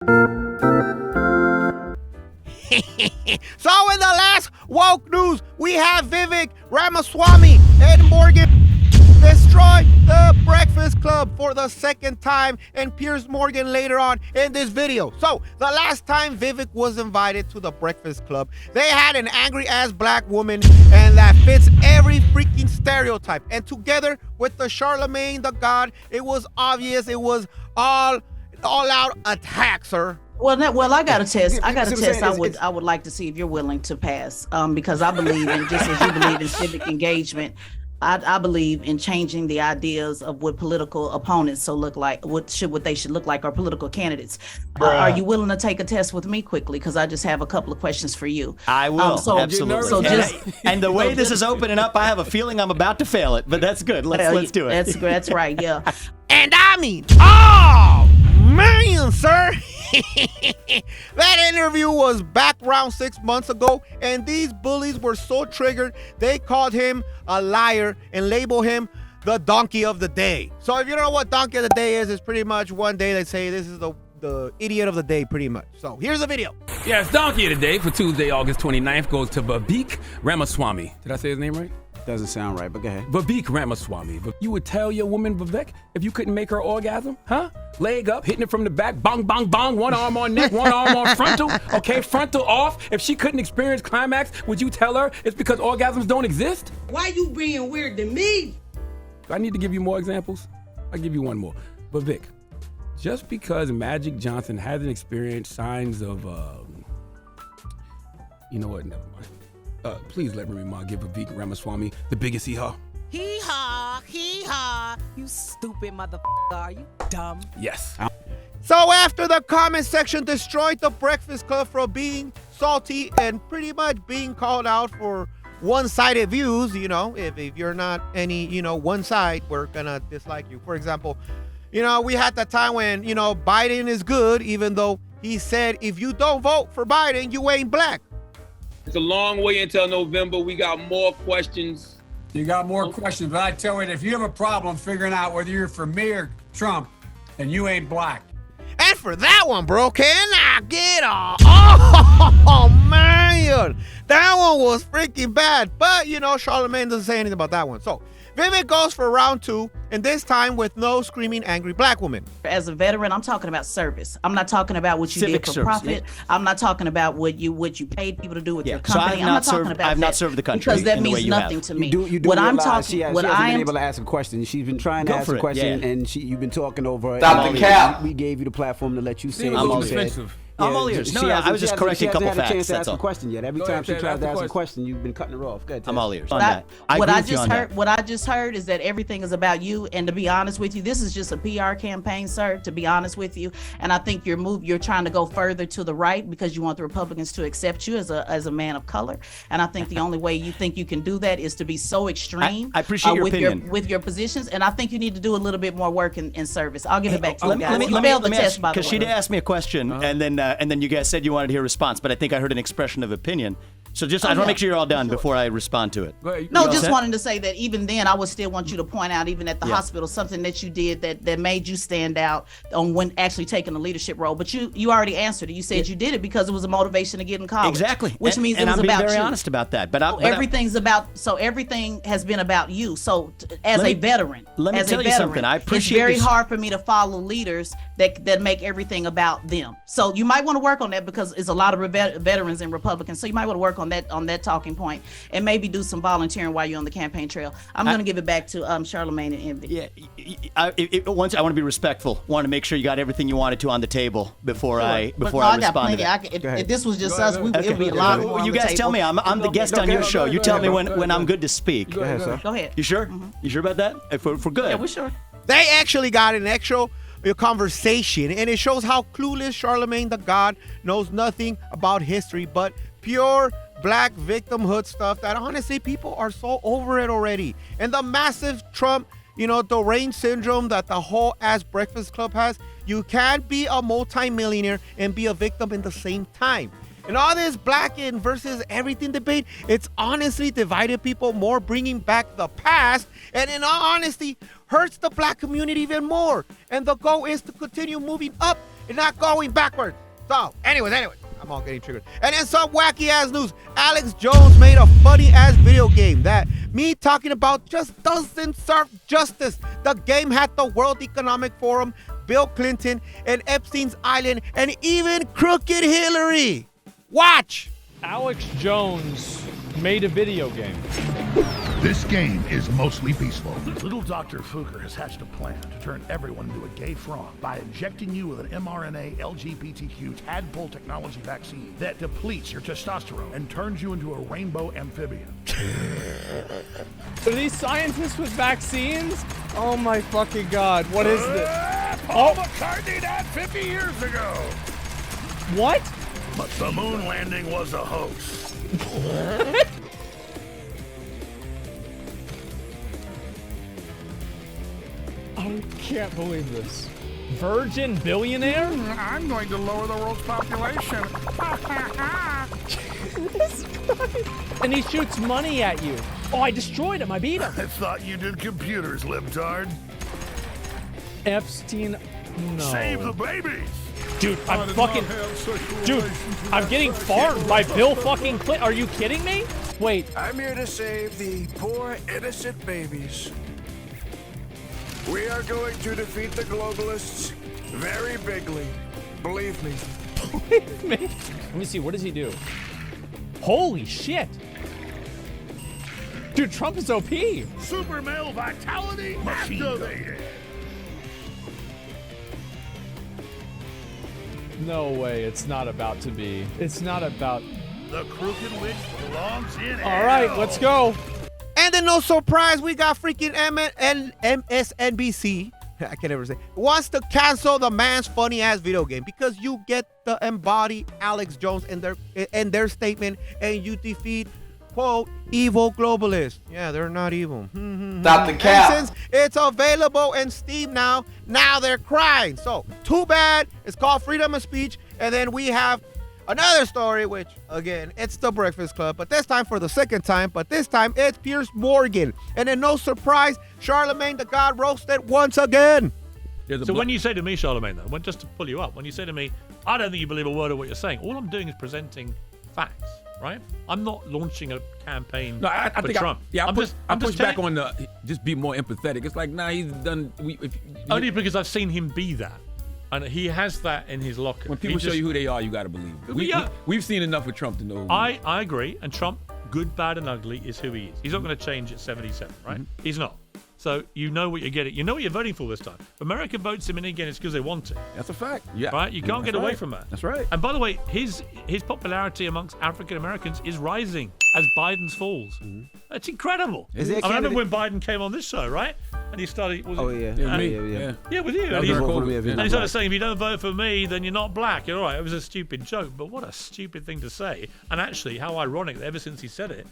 So in the last woke news, we have Vivek Ramaswamy and Morgan destroy the Breakfast Club for the second time, and Piers Morgan later on in this video. So the last time Vivek was invited to the Breakfast Club, they had an angry ass black woman, and that fits every freaking stereotype. And together with the Charlemagne the God, it was obvious it was all out attack, sir. Well, I got a test. I would like to see if you're willing to pass, because I believe in, just as you believe in civic engagement, I believe in changing the ideas of what political opponents look like, what they should look like, or political candidates. Are you willing to take a test with me quickly? Because I just have a couple of questions for you. I will, absolutely. So and the way this is opening up, I have a feeling I'm about to fail it, but that's good. Let's do it. That's right, yeah. And I mean, oh man, sir. That interview was back around 6 months ago, and these bullies were so triggered they called him a liar and labeled him the donkey of the day. So if you don't know what donkey of the day is, it's pretty much one day they say this is the idiot of the day, pretty much. So here's the video. Yes, donkey of the day for Tuesday, August 29th goes to Vivek Ramaswamy. Did I say his name right? Doesn't sound right, but go ahead. Vivek Ramaswamy. You would tell your woman, Vivek, if you couldn't make her orgasm, huh? Leg up, hitting it from the back, bong, bong, bong, one arm on neck, one arm on frontal, okay, frontal off. If she couldn't experience climax, would you tell her it's because orgasms don't exist? Why you being weird to me? Do I need to give you more examples? I'll give you one more. Vivek, just because Magic Johnson hasn't experienced signs of, you know what, never mind. Please let me give Vivek Ramaswamy the biggest hee-haw. Hee-haw, hee-haw. You stupid motherfucker, are you dumb? Yes. So after the comment section destroyed the Breakfast Club for being salty and pretty much being called out for one-sided views, you know, if you're not any, you know, one side, we're gonna dislike you. For example, you know, we had that time when, you know, Biden is good, even though he said if you don't vote for Biden, you ain't black. It's a long way until November. We got more questions. You got more questions, but I tell you, if you have a problem figuring out whether you're for me or Trump, then you ain't black. And for that one, bro, can I get a... Oh, man. That one was freaking bad. But, you know, Charlemagne doesn't say anything about that one. So, Vivek goes for round 2, and this time with no screaming angry black woman. As a veteran, I'm talking about service. I'm not talking about what you Civic did for service, profit. yeah. I'm not talking about what you paid people to do with your company. So I'm not talking about I've not served the country because that in the way means you nothing have. to me. You do what I'm realize talking, she hasn't been able to ask a question. She's been trying to ask a question, and you've been talking over her. Stop the cap. We gave you the platform to let you say I'm what you all said. I'm all ears. No, I was just correcting a couple facts. She hasn't had a chance to That's ask all. a question yet. Every time she tries to ask a question, you've been cutting her off. Go ahead, I'm all ears. What I just heard is that everything is about you. And to be honest with you, this is just a PR campaign, sir. To be honest with you, and I think you're trying to go further to the right because you want the Republicans to accept you as a man of color. And I think the only way you think you can do that is to be so extreme. I appreciate your opinion with your positions, and I think you need to do a little bit more work in service. I'll give it back to you guys. Let You failed the test, by the way. because she did ask me a question, and then you guys said you wanted to hear a response, but I think I heard an expression of opinion. So I just want to make sure you're all done before I respond to it. No, just wanting to say that even then, I would still want you to point out, even at the hospital, something that you did that made you stand out on when actually taking a leadership role. But you already answered it. You said you did it because it was a motivation to get in college. Exactly. Which means it was I'm being about very you. honest about that. But everything has been about you. So as a veteran, let me tell you something. I appreciate it's very hard for me to follow leaders that make everything about them. So you might want to work on that because it's a lot of veterans and Republicans. So you might want to work on that talking point and maybe do some volunteering while you're on the campaign trail. I'm going to give it back to Charlemagne and Envy. Yeah, I want to be respectful. Want to make sure you got everything you wanted to on the table before I respond to that. If this was just us, it would be a lot more. You guys tell me. I'm the guest on your show. You tell me when I'm good to speak. Go ahead, sir. Go ahead. You sure? You sure about that? If we're good. Yeah, we're sure. They actually got an actual conversation, and it shows how clueless Charlemagne the God knows nothing about history but pure black victimhood stuff that honestly people are so over it already. And the massive Trump, the range syndrome that the whole ass Breakfast Club has, you can't be a multimillionaire and be a victim in the same time. And all this black in versus everything debate, it's honestly divided people more, bringing back the past, and in all honesty, hurts the black community even more. And the goal is to continue moving up It's not going backwards. So, anyways, I'm all getting triggered. And then some wacky ass news. Alex Jones made a funny ass video game that me talking about just doesn't serve justice. The game had the World Economic Forum, Bill Clinton, and Epstein's Island, and even Crooked Hillary. Watch. Alex Jones made a video game. This game is mostly peaceful. Little Dr. Fugger has hatched a plan to turn everyone into a gay frog by injecting you with an mRNA LGBTQ tadpole technology vaccine that depletes your testosterone and turns you into a rainbow amphibian. Are these scientists with vaccines? Oh my fucking God, what is this? Paul McCartney died 50 years ago. What? But the moon landing was a hoax. I can't believe this. Virgin billionaire? I'm going to lower the world's population. This guy. And he shoots money at you. Oh, I destroyed him. I beat him. I thought you did computers, libtard. Epstein, no. Save the babies. Dude, I'm getting farmed by Bill fucking Clinton. Are you kidding me? Wait. I'm here to save the poor, innocent babies. We are going to defeat the globalists very bigly. Believe me. Believe me? Let me see. What does he do? Holy shit. Dude, Trump is OP. Super male vitality activated. No way. It's not about to be. It's not about. The crooked witch belongs in All right, let's go. And then no surprise, we got freaking MSNBC, I can never say, wants to cancel the man's funny ass video game because you get the embody Alex Jones in their statement and you defeat, quote, evil globalists. Yeah, they're not evil. Stop the cap. And since it's available in Steam now they're crying. So too bad. It's called freedom of speech. And then we have another story, which, again, it's the Breakfast Club, but this time for the second time, but this time it's Piers Morgan. And then no surprise, Charlemagne the God roasted once again. So when you say to me, Charlemagne, though, just to pull you up, when you say to me, I don't think you believe a word of what you're saying, all I'm doing is presenting facts, right? I'm not launching a campaign for Trump. I push back on the, just be more empathetic. It's like, nah, he's done. Only because I've seen him be that. And he has that in his locker. When people show you who they are, you got to believe. We've seen enough with Trump to know. I agree. And Trump, good, bad, and ugly, is who he is. He's not going to change at 77, right? He's not. So you know what you're getting. You know what you're voting for this time. If America votes him in again, it's because they want to. That's a fact. Yeah. Right? You can't get away from that. That's right. And by the way, his popularity amongst African Americans is rising as Biden's falls. That's incredible. I remember when Biden came on this show, right? And he started. Yeah, with you. And he started saying, if you don't vote for me, then you're not black. You're all right. It was a stupid joke, but what a stupid thing to say. And actually, how ironic that ever since he said it,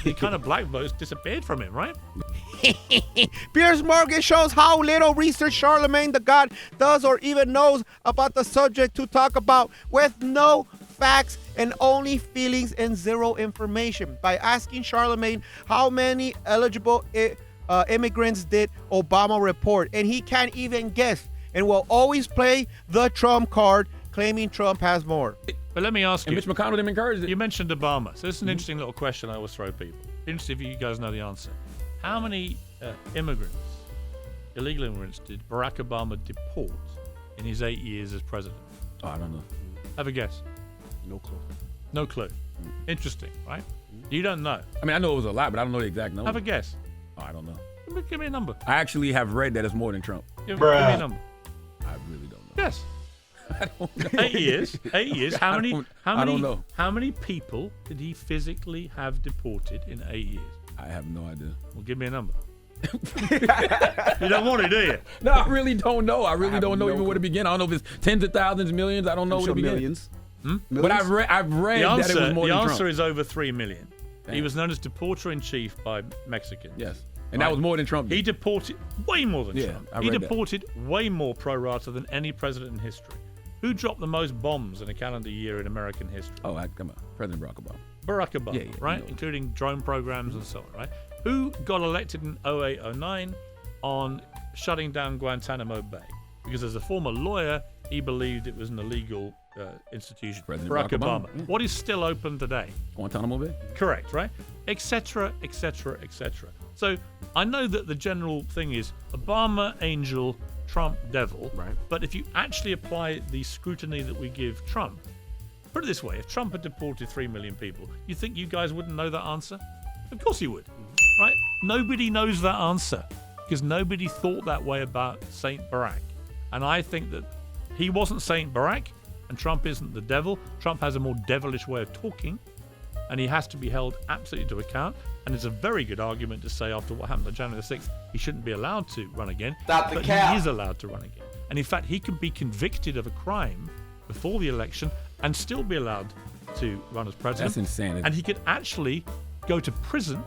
the kind of black votes disappeared from him, right? Piers Morgan shows how little research Charlemagne the God does or even knows about the subject to talk about with no facts and only feelings and zero information by asking Charlemagne how many eligible immigrants did Obama report, and he can't even guess and will always play the Trump card, claiming Trump has more. But let me ask you. Mitch McConnell didn't encourage it. You mentioned Obama, so this is an interesting little question I always throw people. Interesting if you guys know the answer. How many illegal immigrants, did Barack Obama deport in his 8 years as president? Oh, I don't know. Have a guess. No clue. No clue. Interesting, right? You don't know. I mean, I know it was a lot, but I don't know the exact number. Have a guess. Oh, I don't know. Give me a number. I actually have read that it's more than Trump. Give me a number. I really don't know. Yes. I don't know. 8 years. 8 years. How many? I don't know. How many people did he physically have deported in 8 years? I have no idea. Well, give me a number. You don't want it, do you? No, I really don't know. I really don't know even where to begin. I don't know if it's tens of thousands, millions. I don't know where to begin. Millions. But I've read that it was more than Trump. The answer is over 3 million. Damn. He was known as deporter-in-chief by Mexicans. Yes. And that was more than Trump did. He deported way more than Trump. He deported way more pro rata than any president in history. Who dropped the most bombs in a calendar year in American history? Oh, come on. President Barack Obama. Barack Obama, right? Including drone programs and so on, right? Who got elected in 08-09 on shutting down Guantanamo Bay? Because as a former lawyer, he believed it was an illegal institution. President Barack Barack Obama. Obama, yeah. What is still open today? Guantanamo Bay. Correct, right? Etc., etc., etc. So I know that the general thing is Obama angel, Trump devil. Right. But if you actually apply the scrutiny that we give Trump, put it this way, if Trump had deported 3 million people, you think you guys wouldn't know that answer? Of course you would, right? Nobody knows that answer because nobody thought that way about Saint Barack. And I think that he wasn't Saint Barack and Trump isn't the devil. Trump has a more devilish way of talking and he has to be held absolutely to account. And it's a very good argument to say after what happened on January the 6th, he shouldn't be allowed to run again. But he is allowed to run again. And in fact, he could be convicted of a crime before the election and still be allowed to run as president. That's insanity. And he could actually go to prison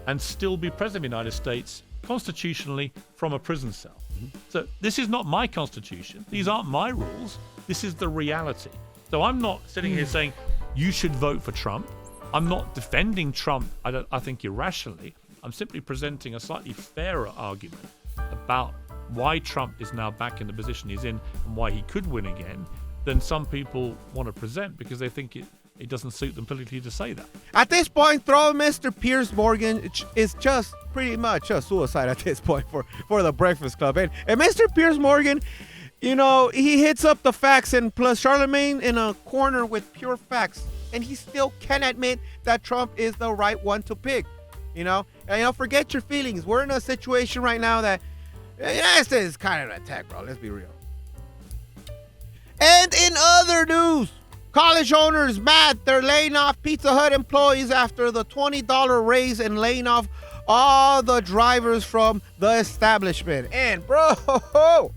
and still be president of the United States constitutionally from a prison cell. So this is not my constitution. These aren't my rules. This is the reality. So I'm not sitting here saying you should vote for Trump. I'm not defending Trump, I think, irrationally. I'm simply presenting a slightly fairer argument about why Trump is now back in the position he's in and why he could win again than some people want to present because they think it doesn't suit them politically to say that. At this point, throwing Mr. Piers Morgan is just pretty much a suicide at this point for the Breakfast Club. And Mr. Piers Morgan, you know, he hits up the facts and plus Charlemagne in a corner with pure facts. And he still can't admit that Trump is the right one to pick, you know? And, you know, forget your feelings. We're in a situation right now that, this is kind of an attack, bro. Let's be real. And in other news, college owners mad. They're laying off Pizza Hut employees after the $20 raise and laying off all the drivers from the establishment. And, bro,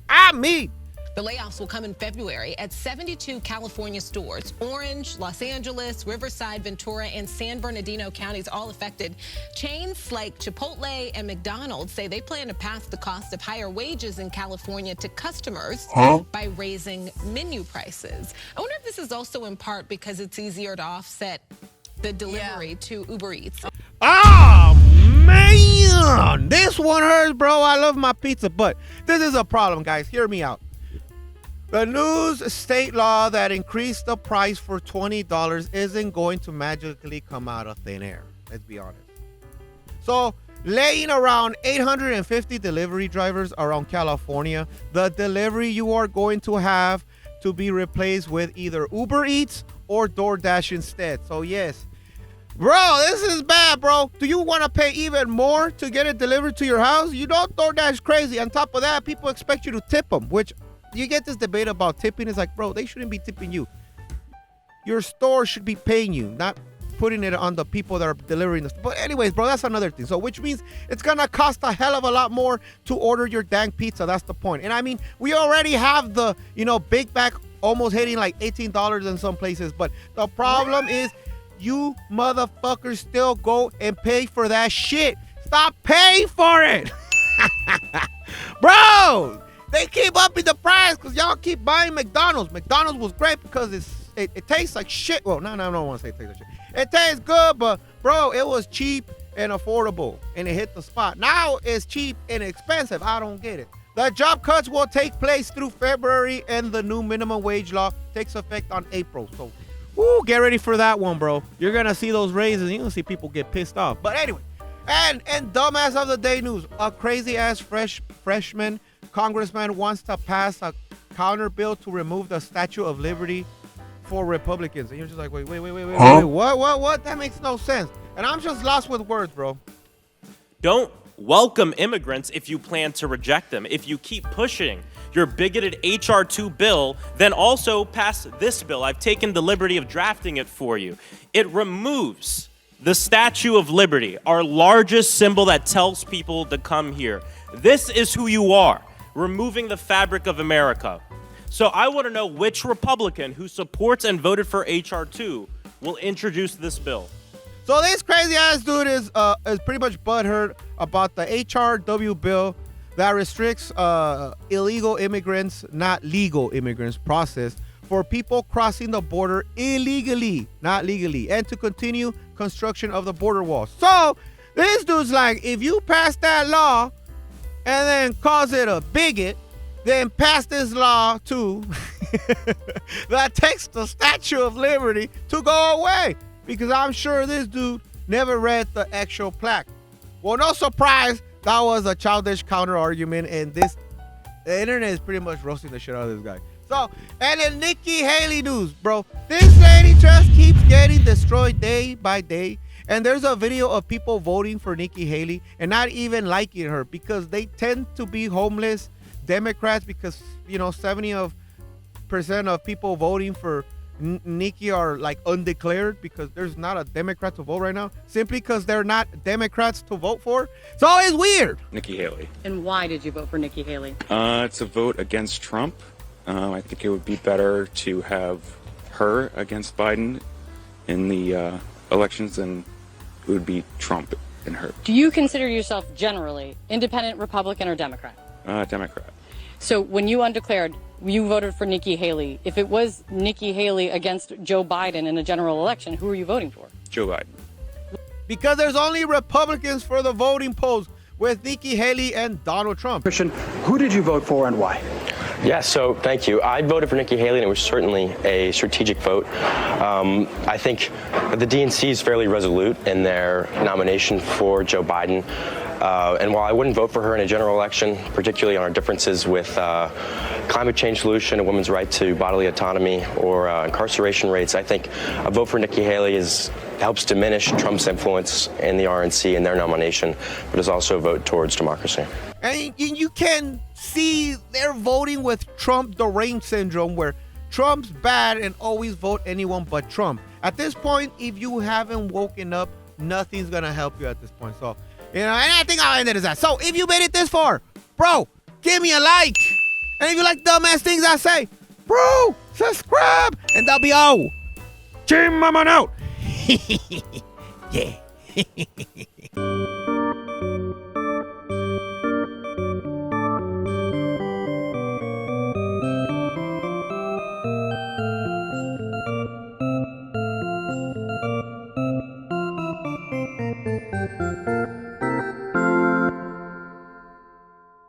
I mean, the layoffs will come in February at 72 California stores. Orange, Los Angeles, Riverside, Ventura, and San Bernardino counties all affected. Chains like Chipotle and McDonald's say they plan to pass the cost of higher wages in California to customers by raising menu prices. I wonder if this is also in part because it's easier to offset the delivery to Uber Eats. Oh, man. This one hurts, bro. I love my pizza, but this is a problem, guys. Hear me out. The new state law that increased the price for $20 isn't going to magically come out of thin air. Let's be honest. So, laying around 850 delivery drivers around California, the delivery you are going to have to be replaced with either Uber Eats or DoorDash instead. So, yes. Bro, this is bad, bro. Do you want to pay even more to get it delivered to your house? You know DoorDash crazy. On top of that, people expect you to tip them, which you get this debate about tipping. It's like, bro, they shouldn't be tipping you. Your store should be paying you, not putting it on the people that are delivering this. But anyways, bro, that's another thing. So which means it's going to cost a hell of a lot more to order your dang pizza. That's the point. And I mean, we already have the, Big Mac almost hitting like $18 in some places. But the problem is you motherfuckers still go and pay for that shit. Stop paying for it. Bro, they keep upping the price because y'all keep buying McDonald's. McDonald's was great because it tastes like shit. Well, no, I don't want to say it tastes like shit. It tastes good, but, bro, it was cheap and affordable, and it hit the spot. Now it's cheap and expensive. I don't get it. The job cuts will take place through February, and the new minimum wage law takes effect on April. So, get ready for that one, bro. You're going to see those raises. You're going to see people get pissed off. But anyway, and dumbass of the day news, a crazy-ass freshman congressman wants to pass a counter bill to remove the Statue of Liberty for Republicans. And you're just like, wait, what? That makes no sense. And I'm just lost with words, bro. Don't welcome immigrants if you plan to reject them. If you keep pushing your bigoted H.R. 2 bill, then also pass this bill. I've taken the liberty of drafting it for you. It removes the Statue of Liberty, our largest symbol that tells people to come here. This is who you are, removing the fabric of America. So I want to know which Republican who supports and voted for H.R. 2 will introduce this bill. So this crazy ass dude is pretty much butthurt about the HRW bill that restricts illegal immigrants, not legal immigrants, process for people crossing the border illegally, not legally, and to continue construction of the border wall. So this dude's like, if you pass that law and then calls it a bigot, then pass this law too that takes the Statue of Liberty to go away, because I'm sure this dude never read the actual plaque. Well, no surprise, that was a childish counter argument, and the internet is pretty much roasting the shit out of this guy. So, and then Nikki Haley news, bro. This lady just keeps getting destroyed day by day. And there's a video of people voting for Nikki Haley and not even liking her because they tend to be homeless Democrats, because 70% of people voting for Nikki are like undeclared, because there's not a Democrat to vote right now, simply because they're not Democrats to vote for. So it's weird. Nikki Haley. And why did you vote for Nikki Haley? It's a vote against Trump. I think it would be better to have her against Biden in the elections than it would be Trump and her. Do you consider yourself generally independent, Republican, or Democrat? Democrat. So when you undeclared, you voted for Nikki Haley. If it was Nikki Haley against Joe Biden in a general election, who are you voting for? Joe Biden. Because there's only Republicans for the voting polls with Nikki Haley and Donald Trump. Christian, who did you vote for and why? Yeah, so thank you. I voted for Nikki Haley, and it was certainly a strategic vote. I think the DNC is fairly resolute in their nomination for Joe Biden. And while I wouldn't vote for her in a general election, particularly on our differences with climate change solution, a women's right to bodily autonomy, or incarceration rates, I think a vote for Nikki Haley helps diminish Trump's influence in the RNC in their nomination, but is also a vote towards democracy. And you can see they're voting with Trump deranged syndrome, where Trump's bad and always vote anyone but Trump. At this point, if you haven't woken up, nothing's going to help you at this point. So, and I think I'll end it as that. So if you made it this far, bro, give me a like. And if you like dumbass things I say, bro, subscribe. And that'll be all. Chinmonmon out. Yeah.